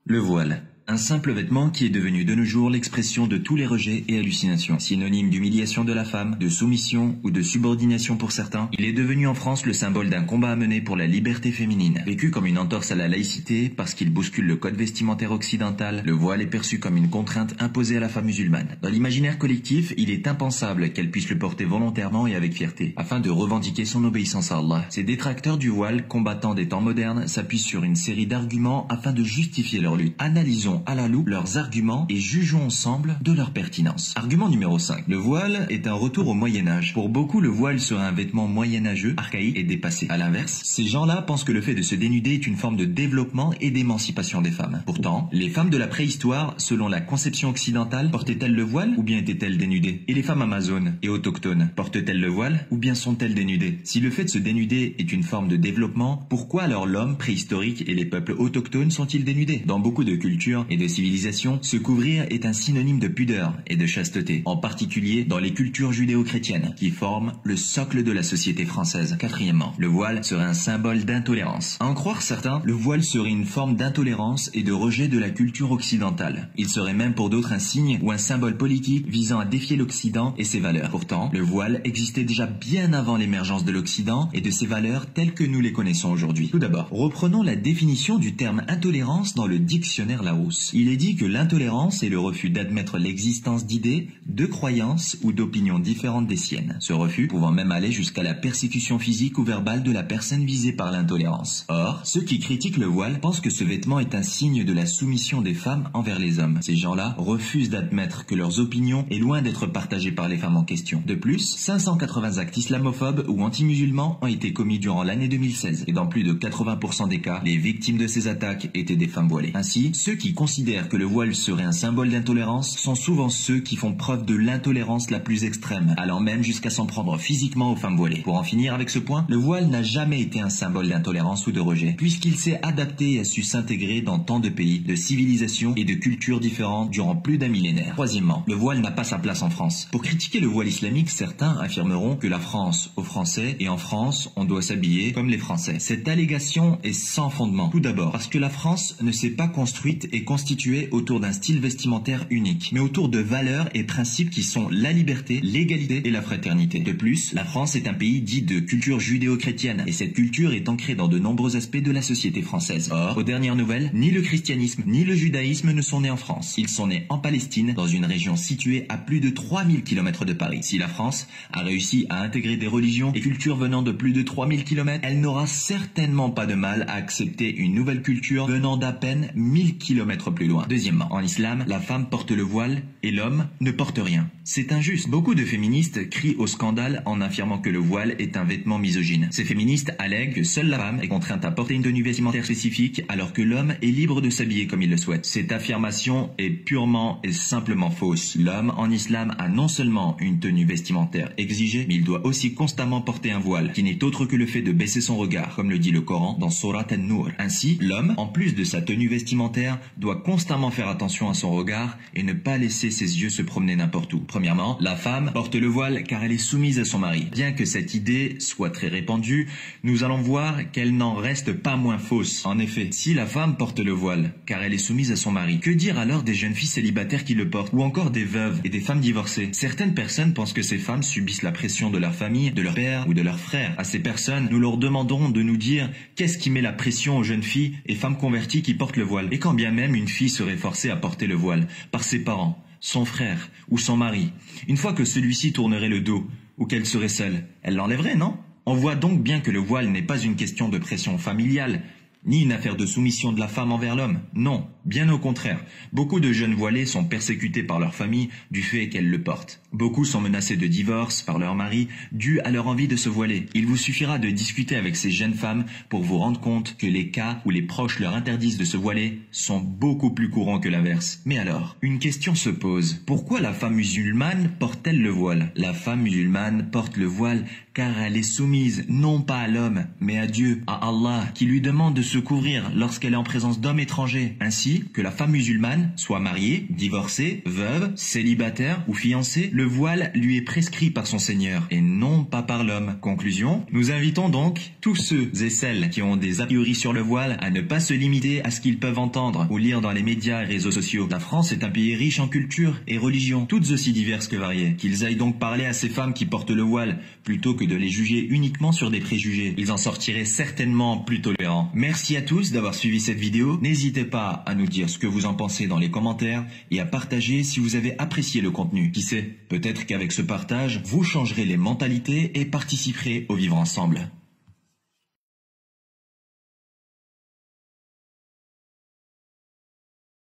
Le voile. Un simple vêtement qui est devenu de nos jours l'expression de tous les rejets et hallucinations. Synonyme d'humiliation de la femme, de soumission ou de subordination pour certains, il est devenu en France le symbole d'un combat à mener pour la liberté féminine. Vécu comme une entorse à la laïcité parce qu'il bouscule le code vestimentaire occidental, le voile est perçu comme une contrainte imposée à la femme musulmane. Dans l'imaginaire collectif, il est impensable qu'elle puisse le porter volontairement et avec fierté, afin de revendiquer son obéissance à Allah. Ces détracteurs du voile, combattants des temps modernes, s'appuient sur une série d'arguments afin de justifier leur lutte. Analysons à la loupe leurs arguments et jugeons ensemble de leur pertinence. Argument numéro 5. Le voile est un retour au Moyen-Âge. Pour beaucoup, le voile serait un vêtement moyenâgeux, archaïque et dépassé. À l'inverse, ces gens-là pensent que le fait de se dénuder est une forme de développement et d'émancipation des femmes. Pourtant, les femmes de la préhistoire, selon la conception occidentale, portaient-elles le voile ou bien étaient-elles dénudées? Et les femmes amazones et autochtones, portent-elles le voile ou bien sont-elles dénudées? Si le fait de se dénuder est une forme de développement, pourquoi alors l'homme préhistorique et les peuples autochtones sont-ils dénudés? Dans beaucoup de cultures et de civilisations, se couvrir est un synonyme de pudeur et de chasteté, en particulier dans les cultures judéo-chrétiennes, qui forment le socle de la société française. Quatrièmement, le voile serait un symbole d'intolérance. À en croire certains, le voile serait une forme d'intolérance et de rejet de la culture occidentale. Il serait même pour d'autres un signe ou un symbole politique visant à défier l'Occident et ses valeurs. Pourtant, le voile existait déjà bien avant l'émergence de l'Occident et de ses valeurs telles que nous les connaissons aujourd'hui. Tout d'abord, reprenons la définition du terme intolérance dans le dictionnaire Larousse. Il est dit que l'intolérance est le refus d'admettre l'existence d'idées, de croyances ou d'opinions différentes des siennes. Ce refus pouvant même aller jusqu'à la persécution physique ou verbale de la personne visée par l'intolérance. Or, ceux qui critiquent le voile pensent que ce vêtement est un signe de la soumission des femmes envers les hommes. Ces gens-là refusent d'admettre que leurs opinions est loin d'être partagées par les femmes en question. De plus, 580 actes islamophobes ou anti-musulmans ont été commis durant l'année 2016 et dans plus de 80% des cas, les victimes de ces attaques étaient des femmes voilées. Ainsi, ceux qui considèrent que le voile serait un symbole d'intolérance sont souvent ceux qui font preuve de l'intolérance la plus extrême, allant même jusqu'à s'en prendre physiquement aux femmes voilées. Pour en finir avec ce point, le voile n'a jamais été un symbole d'intolérance ou de rejet, puisqu'il s'est adapté et a su s'intégrer dans tant de pays, de civilisations et de cultures différentes durant plus d'un millénaire. Troisièmement, le voile n'a pas sa place en France. Pour critiquer le voile islamique, certains affirmeront que la France aux Français et en France, on doit s'habiller comme les Français. Cette allégation est sans fondement. Tout d'abord, parce que la France ne s'est pas construite et constituée autour d'un style vestimentaire unique, mais autour de valeurs et principes qui sont la liberté, l'égalité et la fraternité. De plus, la France est un pays dit de culture judéo-chrétienne, et cette culture est ancrée dans de nombreux aspects de la société française. Or, aux dernières nouvelles, ni le christianisme ni le judaïsme ne sont nés en France. Ils sont nés en Palestine, dans une région située à plus de 3000 km de Paris. Si la France a réussi à intégrer des religions et cultures venant de plus de 3000 km, elle n'aura certainement pas de mal à accepter une nouvelle culture venant d'à peine 1000 km plus loin. Deuxièmement, en islam, la femme porte le voile et l'homme ne porte rien. C'est injuste. Beaucoup de féministes crient au scandale en affirmant que le voile est un vêtement misogyne. Ces féministes allèguent que seule la femme est contrainte à porter une tenue vestimentaire spécifique alors que l'homme est libre de s'habiller comme il le souhaite. Cette affirmation est purement et simplement fausse. L'homme en islam a non seulement une tenue vestimentaire exigée, mais il doit aussi constamment porter un voile, qui n'est autre que le fait de baisser son regard, comme le dit le Coran dans Surat An-Nur. Ainsi, l'homme, en plus de sa tenue vestimentaire, doit constamment faire attention à son regard et ne pas laisser ses yeux se promener n'importe où. Premièrement, la femme porte le voile car elle est soumise à son mari. Bien que cette idée soit très répandue, nous allons voir qu'elle n'en reste pas moins fausse. En effet, si la femme porte le voile car elle est soumise à son mari, que dire alors des jeunes filles célibataires qui le portent, ou encore des veuves et des femmes divorcées? Certaines personnes pensent que ces femmes subissent la pression de leur famille, de leur père ou de leur frère. À ces personnes, nous leur demanderons de nous dire qu'est-ce qui met la pression aux jeunes filles et femmes converties qui portent le voile. Et quand bien même une fille serait forcée à porter le voile par ses parents, son frère ou son mari, une fois que celui-ci tournerait le dos ou qu'elle serait seule, elle l'enlèverait, non? On voit donc bien que le voile n'est pas une question de pression familiale, ni une affaire de soumission de la femme envers l'homme. Non, bien au contraire. Beaucoup de jeunes voilées sont persécutées par leur famille du fait qu'elles le portent. Beaucoup sont menacées de divorce par leur mari dû à leur envie de se voiler. Il vous suffira de discuter avec ces jeunes femmes pour vous rendre compte que les cas où les proches leur interdisent de se voiler sont beaucoup plus courants que l'inverse. Mais alors, une question se pose. Pourquoi la femme musulmane porte-t-elle le voile? La femme musulmane porte le voile car elle est soumise non pas à l'homme, mais à Dieu, à Allah, qui lui demande de se se couvrir lorsqu'elle est en présence d'hommes étrangers, ainsi que la femme musulmane, soit mariée, divorcée, veuve, célibataire ou fiancée, le voile lui est prescrit par son Seigneur et non pas par l'homme. Conclusion, nous invitons donc tous ceux et celles qui ont des a priori sur le voile à ne pas se limiter à ce qu'ils peuvent entendre ou lire dans les médias et réseaux sociaux. La France est un pays riche en culture et religions, toutes aussi diverses que variées. Qu'ils aillent donc parler à ces femmes qui portent le voile plutôt que de les juger uniquement sur des préjugés. Ils en sortiraient certainement plus tolérants. Merci à tous d'avoir suivi cette vidéo. N'hésitez pas à nous dire ce que vous en pensez dans les commentaires et à partager si vous avez apprécié le contenu. Qui sait, peut-être qu'avec ce partage, vous changerez les mentalités et participerez au vivre ensemble.